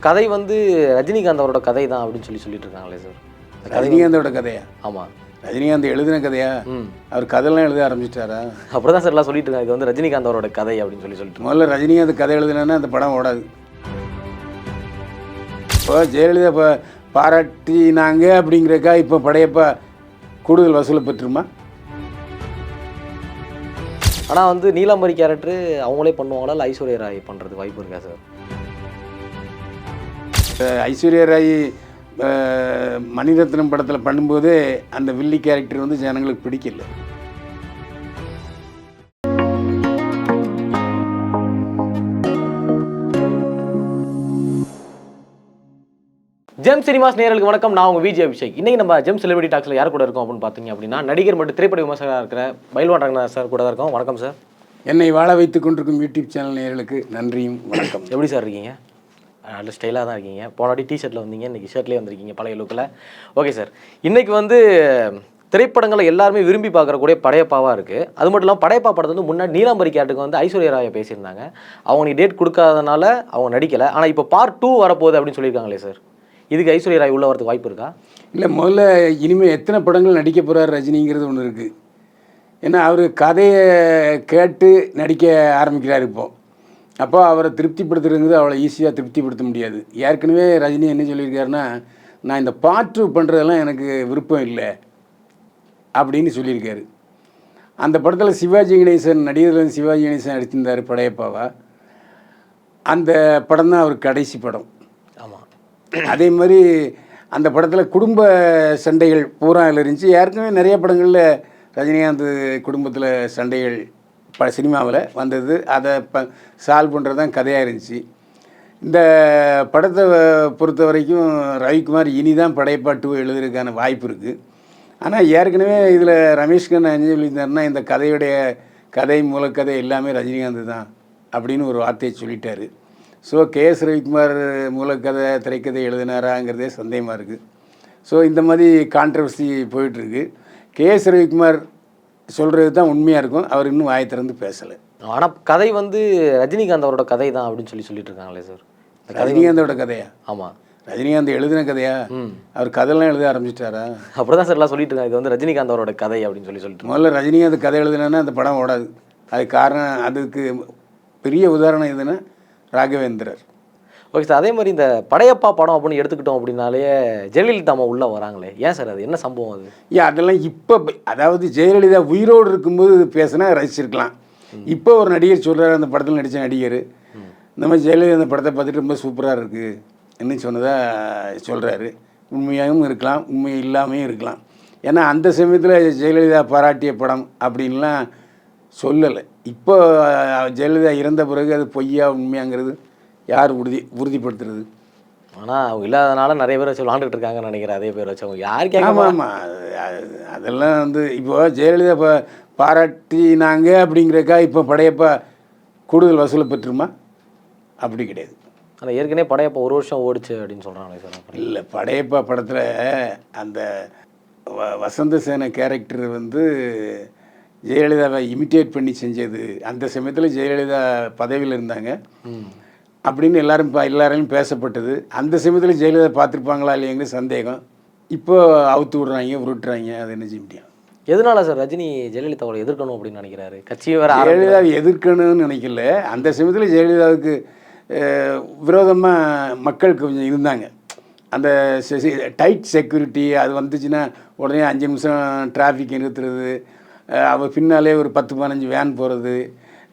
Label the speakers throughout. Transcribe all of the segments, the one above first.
Speaker 1: கதை வந்து ரஜினிகாந்த் அவரோட கதை தான் அப்படின்னு சொல்லிட்டு இருக்காங்களே சார்.
Speaker 2: ரஜினிகாந்தோட கதையா?
Speaker 1: ஆமாம்.
Speaker 2: ரஜினிகாந்த் எழுதின கதையா? அவர் கதையெல்லாம் எழுத ஆரம்பிச்சிட்டாரா?
Speaker 1: அப்படிதான் சார் எல்லாம் சொல்லிட்டு இருக்காங்க. இது வந்து ரஜினிகாந்த் அவரோட கதை அப்படின்னு சொல்லிட்டு
Speaker 2: முதல்ல ரஜினிகாந்த் கதை எழுதினா அந்த படம் ஓடாது. இப்போ ஜெயலலிதா இப்போ பாராட்டினாங்க அப்படிங்கிறக்கா இப்போ படையப்பா கூடுதல் வசூலை பெற்றுமா?
Speaker 1: ஆனால் வந்து நீலாம்பரி கேரக்டரு அவங்களே பண்ணுவாங்களா இல்லை ஐஸ்வர்யா ராய் பண்ணுறதுக்கு வாய்ப்பு இருக்கா சார்?
Speaker 2: ஐஸ்வர்யா ராய் மணிரத்னம் படத்தில் பண்ணும்போது அந்த வில்லி கேரக்டர் வந்து ஜனங்களுக்கு பிடிக்கல.
Speaker 1: ஜெம் சினிமாஸ் நேயர்களுக்கு வணக்கம். நான் உங்கள் விஜய் அபிஷேக். இன்றைக்கி நம்ம ஜெம் செலிபிரிட்டி டாக்ஸில் யார் கூட இருக்கோம் அப்படின்னு பார்த்தீங்க அப்படின்னா நடிகர் மற்றும் திரைப்பட விமர்சகராக இருக்கிற பைல்வான் ரங்கநாத் சார் கூட தான் இருக்கோம். வணக்கம் சார்.
Speaker 2: என்னை வாழ வைத்துக் கொண்டிருக்கும் யூடியூப் சேனல் நேயர்களுக்கு நன்றியும் வணக்கம்.
Speaker 1: எப்படி சார் இருக்கீங்க? நல்ல ஸ்டைலாக தான் இருக்கீங்க. போனாடி டிஷர்ட்டில் வந்தீங்க, இன்றைக்கி ஷர்ட்லேயே வந்திருக்கீங்க பழைய லுக்கில். ஓகே சார், இன்றைக்கி வந்து திரைப்படங்களை எல்லாருமே விரும்பி பார்க்குறக்கூடிய படையப்பாவாக இருக்குது. அது மட்டும் இல்லாமல் படையப்பா படத்தை வந்து முன்னாடி நீலாம்பரி கேரக்டருக்கு வந்து ஐஸ்வர்யா ராயை பேசியிருந்தாங்க. அவங்க டேட் கொடுக்காதனால அவங்க நடிக்கலை. ஆனால் இப்போ பார்ட் 2 வரப்போகுது அப்படின்னு சொல்லியிருக்காங்களே சார். இதுக்கு ஐஸ்வர்யா ராய் உள்ள வரதுக்கு வாய்ப்பு இருக்கா?
Speaker 2: இல்லை, முதல்ல இனிமேல் எத்தனை படங்கள் நடிக்க போகிறார் ரஜினிங்கிறது ஒன்று இருக்குது. ஏன்னா அவர் கதையை கேட்டு நடிக்க ஆரம்பிக்கிறார் இப்போது. அப்போ அவரை திருப்திப்படுத்துறதுங்கிறது அவ்வளோ ஈஸியாக திருப்திப்படுத்த முடியாது. ஏற்கனவே ரஜினி என்ன சொல்லியிருக்காருன்னா, நான் இந்த பார்ட் 2 பண்ணுறதெல்லாம் எனக்கு விருப்பம் இல்லை அப்படின்னு சொல்லியிருக்காரு. அந்த படத்தில் சிவாஜி கணேசன், நடிகர்கள் சிவாஜி கணேசன் நடித்திருந்தார் படையப்பாவா. அந்த படம் தான் அவருக்கு கடைசி படம்.
Speaker 1: ஆமாம். அதே
Speaker 2: மாதிரி அந்த படத்தில் குடும்ப சண்டைகள் பூரா அதில் இருந்துச்சு. ஏற்கனவே நிறைய படங்களில் ரஜினிகாந்த் குடும்பத்தில் சண்டைகள் சினிமாவில் வந்தது. அதை சால்வ் பண்ணுறது தான் கதையாக இருந்துச்சு. இந்த படத்தை பொறுத்த வரைக்கும் ரவிக்குமார் இனி தான் படையப்பா 2 எழுதுறதுக்கான வாய்ப்பு இருக்குது. ஆனால் ஏற்கனவே இதில் ரமேஷ்கண்ணன் என்ன சொல்லியிருந்தாருன்னா, இந்த கதை மூலக்கதை எல்லாமே ரஜினிகாந்த் தான் அப்படின்னு ஒரு வார்த்தையை சொல்லிட்டாரு. ஸோ கேஎஸ் ரவிக்குமார் மூலக்கதை திரைக்கதை எழுதினாராங்கிறதே சந்தேகமாக இருக்குது. ஸோ இந்த மாதிரி கான்ட்ரவர்சி போயிட்டுருக்கு. கேஎஸ் ரவிக்குமார் சொல்கிறது தான் உண்மையாக இருக்கும். அவர் இன்னும் வாயை திறந்து பேசலை.
Speaker 1: ஆனால் கதை வந்து ரஜினிகாந்த் அவரோட கதை தான் அப்படின்னு சொல்லிட்டு இருக்காங்களே சார்.
Speaker 2: ரஜினிகாந்தோட கதையா?
Speaker 1: ஆமாம்.
Speaker 2: ரஜினிகாந்த் எழுதின கதையா? அவர் கதையெல்லாம் எழுத ஆரம்பிச்சிட்டாரா?
Speaker 1: அப்படிதான் சார் எல்லாம் சொல்லிட்டு இருக்காங்க. இது வந்து ரஜினிகாந்த் அவரோட கதை அப்படின்னு சொல்லிட்டு
Speaker 2: முதல்ல ரஜினிகாந்த் கதை எழுதினா அந்த படம் ஓடாது. அது காரணம், அதுக்கு பெரிய உதாரணம் எதுன்னா ராகவேந்திரர்.
Speaker 1: Okay sir. அதே மாதிரி இந்த படையப்பா படம் அப்படின்னு எடுத்துக்கிட்டோம் அப்படின்னாலே ஜெயலலிதா அம்மா உள்ளே வராங்களே, ஏன் சார் அது என்ன சம்பவம் அது?
Speaker 2: அதெல்லாம் இப்போ, அதாவது ஜெயலலிதா உயிரோடு இருக்கும்போது பேசினா ரசிச்சிருக்கலாம். இப்போ ஒரு நடிகர் சொல்கிறார், அந்த படத்தில் நடித்த நடிகர், இந்த மாதிரி ஜெயலலிதா அந்த படத்தை பார்த்துட்டு ரொம்ப சூப்பராக இருக்குது என்ன சொன்னதாக சொல்கிறாரு. உண்மையாகவும் இருக்கலாம், உண்மை இல்லாமையும் இருக்கலாம். ஏன்னா அந்த சமயத்தில் ஜெயலலிதா பாராட்டிய படம் அப்படின்லாம் சொல்லலை. இப்போ ஜெயலலிதா இறந்த பிறகு அது பொய்யா உண்மையாங்கிறது யார் உறுதிப்படுத்துறது?
Speaker 1: ஆனால் அவங்க இல்லாதனால நிறைய பேர் வச்சு விளாண்டுட்டு இருக்காங்கன்னு நினைக்கிறேன். அதே பேர் வச்சு அவங்க யார் கேட்க?
Speaker 2: ஆமாம், அதெல்லாம் வந்து இப்போது ஜெயலலிதா இப்போ பாராட்டினாங்க அப்படிங்கிறக்கா இப்போ படையப்பா கூடுதல் வசூலை பெற்றுமா? அப்படி கிடையாது.
Speaker 1: ஆனால் ஏற்கனவே படையப்பா 1 வருஷம் ஓடிச்சு அப்படின்னு சொல்கிறாங்களே சார்.
Speaker 2: இல்லை, படையப்பா படத்தில் அந்த வசந்த சேன கேரக்டர் வந்து ஜெயலலிதாவை இமிட்டேட் பண்ணி செஞ்சது. அந்த சமயத்தில் ஜெயலலிதா பதவியில் இருந்தாங்க அப்படின்னு எல்லாரையும் பேசப்பட்டது. அந்த சமயத்தில் ஜெயலலிதா பார்த்துருப்பாங்களா இல்லையாங்கிற சந்தேகம். இப்போ அவுத்து விட்றாங்க, உருட்டுறாங்க. அது என்ன செய்ய முடியும்?
Speaker 1: எதனால சார் ரஜினி ஜெயலலிதாவோட எதிர்க்கணும் அப்படின்னு நினைக்கிறாரு? கட்சியை வேறு
Speaker 2: ஜெயலலிதாவை எதிர்க்கணும்னு நினைக்கல. அந்த சமயத்தில் ஜெயலலிதாவுக்கு விரோதமாக மக்களுக்கு கொஞ்சம் இருந்தாங்க. அந்த டைட் செக்யூரிட்டி அது வந்துச்சுன்னா உடனே 5 நிமிஷம் டிராஃபிக் நிறுத்துறது, அவள் பின்னாலே ஒரு 10-15 வேன் போகிறது,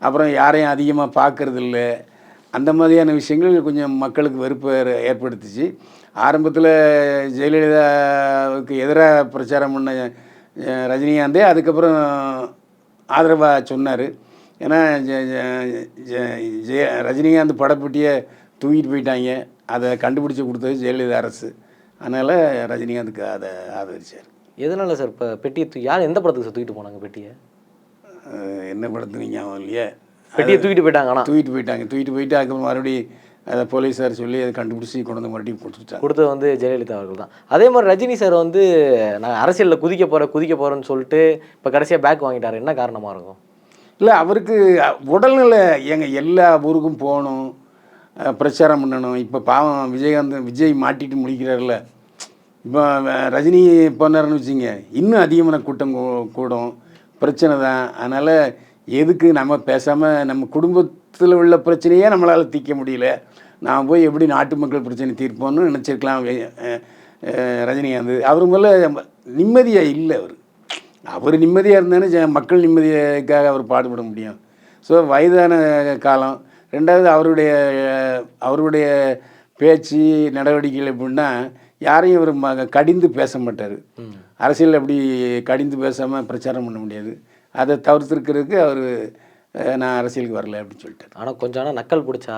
Speaker 2: அப்புறம் யாரையும் அதிகமாக பார்க்கறது இல்லை, அந்த மாதிரியான விஷயங்கள் கொஞ்சம் மக்களுக்கு வெறுப்பை ஏற்படுத்துச்சு. ஆரம்பத்தில் ஜெயலலிதாவுக்கு எதிராக பிரச்சாரம் பண்ண ரஜினிகாந்தே அதுக்கப்புறம் ஆதரவாக சொன்னார். ஏன்னா ரஜினிகாந்த் படப்பெட்டியை தூக்கிட்டு போயிட்டாங்க, அதை கண்டுபிடிச்சி கொடுத்தது ஜெயலலிதா அரசு. அதனால் ரஜினிகாந்துக்கு அதை ஆதரிச்சார்.
Speaker 1: எதனால சார் இப்போ பெட்டியை யார் எந்த படத்துக்கு சார் தூக்கிட்டு போனாங்க பெட்டியை?
Speaker 2: என்ன படத்துக்கு ஞாபகம் இல்லையே.
Speaker 1: பெட்டியை தூக்கிட்டு போயிட்டாங்க. ஆனால்
Speaker 2: தூக்கிட்டு போயிட்டு அதுக்கப்புறம் மறுபடியும் அதை போலீஸார் சொல்லி அதை கண்டுபிடிச்சி கொண்டு வந்து மறுபடியும் கொடுத்தது
Speaker 1: வந்து ஜெயலலிதா அவர்கள் தான். அதே மாதிரி ரஜினி சார் வந்து நான் அரசியலில் குதிக்க போகிறேன்னு சொல்லிட்டு இப்போ கடைசியாக பேக் வாங்கிட்டார். என்ன காரணமாக இருக்கும்?
Speaker 2: இல்லை, அவருக்கு உடல்நிலை எல்லா ஊருக்கும் போகணும், பிரச்சாரம் பண்ணணும். இப்போ பாவம் விஜய் மாட்டிட்டு முடிக்கிறார்ல. இப்போ ரஜினி போனார்னு வச்சுங்க, இன்னும் அதிகமான கூட்டம் கூடும். பிரச்சனை தான். அதனால் எதுக்கு நம்ம பேசாமல் நம்ம குடும்பத்தில் உள்ள பிரச்சனையே நம்மளால் தீர்க்க முடியல, நான் போய் எப்படி நாட்டு மக்கள் பிரச்சனை தீர்ப்போம்னு நினச்சிருக்கலாம் ரஜினிகாந்த். அவர் மேலே நிம்மதியாக இல்லை. அவர் நிம்மதியாக இருந்தானே மக்கள் நிம்மதிக்காக அவர் பாடுபட முடியும். ஸோ வயதான காலம். ரெண்டாவது அவருடைய பேச்சு நடவடிக்கைகள் எப்படின்னா, யாரையும் அவர் கடிந்து பேச மாட்டார். அரசியல் அப்படி கடிந்து பேசாமல் பிரச்சாரம் பண்ண முடியாது. அதை தவிர்த்துருக்கிறதுக்கு அவர் நான் அரசியலுக்கு வரல அப்படின்னு சொல்லிட்டார்.
Speaker 1: ஆனால் கொஞ்சம் நக்கல் பிடிச்ச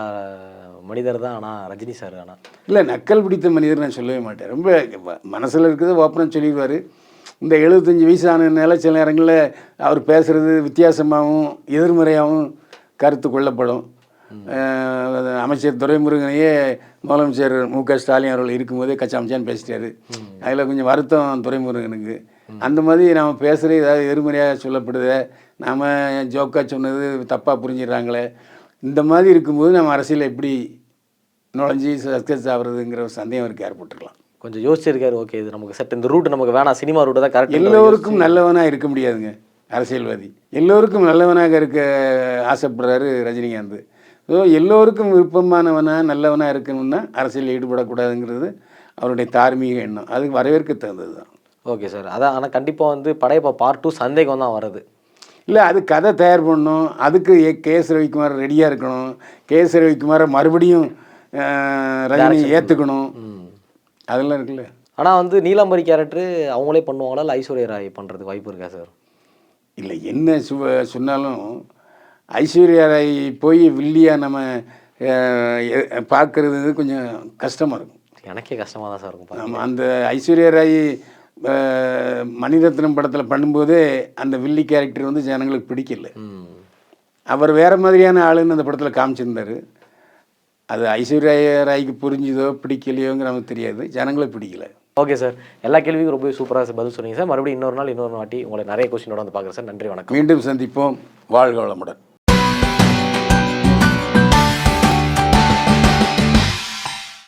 Speaker 1: மனிதர் தான் ஆனால் ரஜினி சார். ஆனால்
Speaker 2: இல்லை, நக்கல் பிடித்த மனிதர் நான் சொல்லவே மாட்டேன். ரொம்ப மனசில் இருக்கிறத ஓப்பனாக சொல்லிடுவார். இந்த 75 வயசு ஆனதுனால சில நேரங்களில் அவர் பேசுகிறது வித்தியாசமாகவும் எதிர்மறையாகவும் கருத்து கொள்ளப்படும். அமைச்சர் துரைமுருகனையே முதலமைச்சர் மு.க. ஸ்டாலின் அவர்கள் இருக்கும்போதே கச்சாமச்சான்னு பேசிட்டாரு. அதில் கொஞ்சம் வருத்தம் துரைமுருகனுக்கு. அந்த மாதிரி நாம் பேசுகிறது ஏதாவது எதிர்மறையாக சொல்லப்படுது, நாம் ஜோக்காக சொன்னது தப்பாக புரிஞ்சிடறாங்களே, இந்த மாதிரி இருக்கும்போது நம்ம அரசியல் எப்படி நுழைஞ்சி சக்ஸஸ் ஆகுறதுங்கிற ஒரு சந்தேகம் அவருக்கு ஏற்பட்டுருக்கலாம்.
Speaker 1: கொஞ்சம் யோசிச்சிருக்காரு. ஓகே, இது நமக்கு செட், இந்த ரூட் நமக்கு வேணாம், சினிமா ரூட்டு தான் கரெக்ட்.
Speaker 2: எல்லோருக்கும் நல்லவனாக இருக்க முடியாதுங்க அரசியல்வாதி. எல்லோருக்கும் நல்லவனாக இருக்க ஆசைப்படுறாரு ரஜினிகாந்த். ஸோ எல்லோருக்கும் விருப்பமானவனாக நல்லவனாக இருக்கணும்னா அரசியலில் ஈடுபடக்கூடாதுங்கிறது அவருடைய தார்மீக எண்ணம். அதுக்கு வரவேற்க தகுந்தது தான்.
Speaker 1: Okay sir. அதான். ஆனால் கண்டிப்பாக வந்து படையப்பா பார்ட் 2 சந்தேகம் தான் வருது.
Speaker 2: இல்லை, அது கதை தயார் பண்ணணும். அதுக்கு கே.எஸ். ரவிக்குமார் ரெடியாக இருக்கணும். கே.எஸ். ரவிக்குமாரை மறுபடியும் ரஜினி ஏற்றுக்கணும். அதெல்லாம் இருக்குல்ல.
Speaker 1: ஆனால் வந்து நீலாம்பரி கேரக்டரு அவங்களே பண்ணுவாங்களா, இல்லை ஐஸ்வர்யா ராய் பண்ணுறதுக்கு வாய்ப்பு இருக்கா சார்?
Speaker 2: இல்லை, என்ன சொன்னாலும் ஐஸ்வர்யா ராய் போய் வில்லியாக நம்ம பார்க்குறது கொஞ்சம் கஷ்டமாக இருக்கும்.
Speaker 1: எனக்கே கஷ்டமாக தான் சார் இருக்கும்.
Speaker 2: நம்ம அந்த ஐஸ்வர்யா ராய் மணிரத்னம் படத்தில் பண்ணும்போதே அந்த வில்லி கேரக்டர் வந்து ஜனங்களுக்கு பிடிக்கல. அவர் வேறு மாதிரியான ஆளுன்னு அந்த படத்தில் காமிச்சிருந்தார். அது ஐஸ்வர்யா ராய்க்கு புரிஞ்சுதோ பிடிக்கலையோங்கிற நமக்கு தெரியாது, ஜனங்களுக்கு பிடிக்கல.
Speaker 1: ஓகே சார், எல்லா கேள்விக்கும் ரொம்ப சூப்பராக பதில் சொன்னீங்க சார். மறுபடியும் இன்னொரு வாட்டி உங்களை நிறைய கொஸ்டினோட வந்து பார்க்குறேன் சார். நன்றி, வணக்கம்.
Speaker 2: மீண்டும் சந்திப்போம். வாழ்க வளமுடன்.